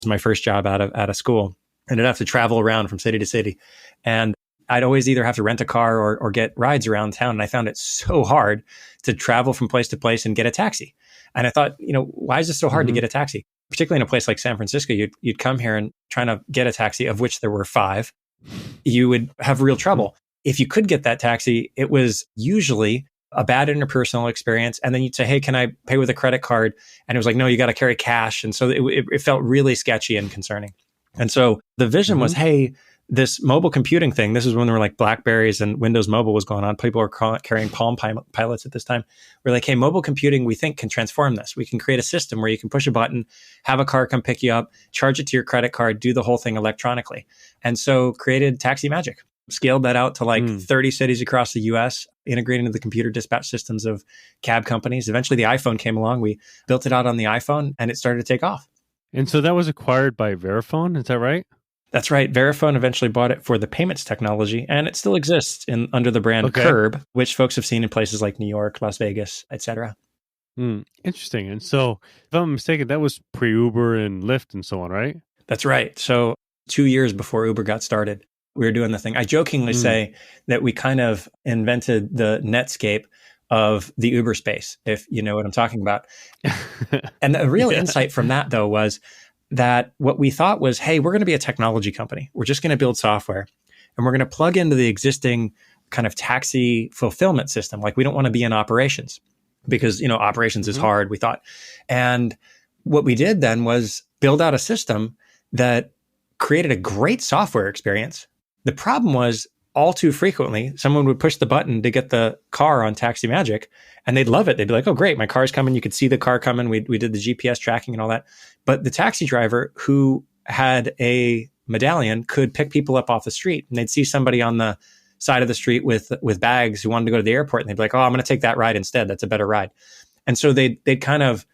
was my first job out of school. And I'd have to travel around from city to city. And I'd always either have to rent a car or get rides around town. And I found it so hard to travel from place to place and get a taxi. And I thought, why is it so hard to get a taxi? Particularly in a place like San Francisco, you'd come here and trying to get a taxi, of which there were 5, you would have real trouble. If you could get that taxi, it was usually a bad interpersonal experience. And then you'd say, hey, can I pay with a credit card? And it was like, no, you got to carry cash. And so it felt really sketchy and concerning. And so the vision was, hey, this mobile computing thing, this is when there were like Blackberries and Windows Mobile was going on. People were carrying Palm Pilots at this time. We're like, hey, mobile computing, we think can transform this. We can create a system where you can push a button, have a car come pick you up, charge it to your credit card, do the whole thing electronically. And so created Taxi Magic, scaled that out to like 30 cities across the US, integrating into the computer dispatch systems of cab companies. Eventually the iPhone came along. We built it out on the iPhone and it started to take off. And so that was acquired by Verifone, is that right? That's right. Verifone eventually bought it for the payments technology, and it still exists under the brand Curb, which folks have seen in places like New York, Las Vegas, etc. Interesting. And so, if I'm mistaken, that was pre-Uber and Lyft and so on, right? That's right. So 2 years before Uber got started, we were doing the thing. I jokingly say that we kind of invented the Netscape of the Uber space, if you know what I'm talking about. And the real insight from that, though, was that what we thought was, hey, we're going to be a technology company. We're just going to build software and we're going to plug into the existing kind of taxi fulfillment system. Like we don't want to be in operations because, operations is hard, we thought. And what we did then was build out a system that created a great software experience. The problem was all too frequently, someone would push the button to get the car on Taxi Magic and they'd love it. They'd be like, oh, great, my car's coming. You could see the car coming. We did the GPS tracking and all that. But the taxi driver who had a medallion could pick people up off the street and they'd see somebody on the side of the street with bags who wanted to go to the airport and they'd be like, oh, I'm going to take that ride instead. That's a better ride. And so they'd kind of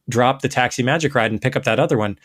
drop the Taxi Magic ride and pick up that other one.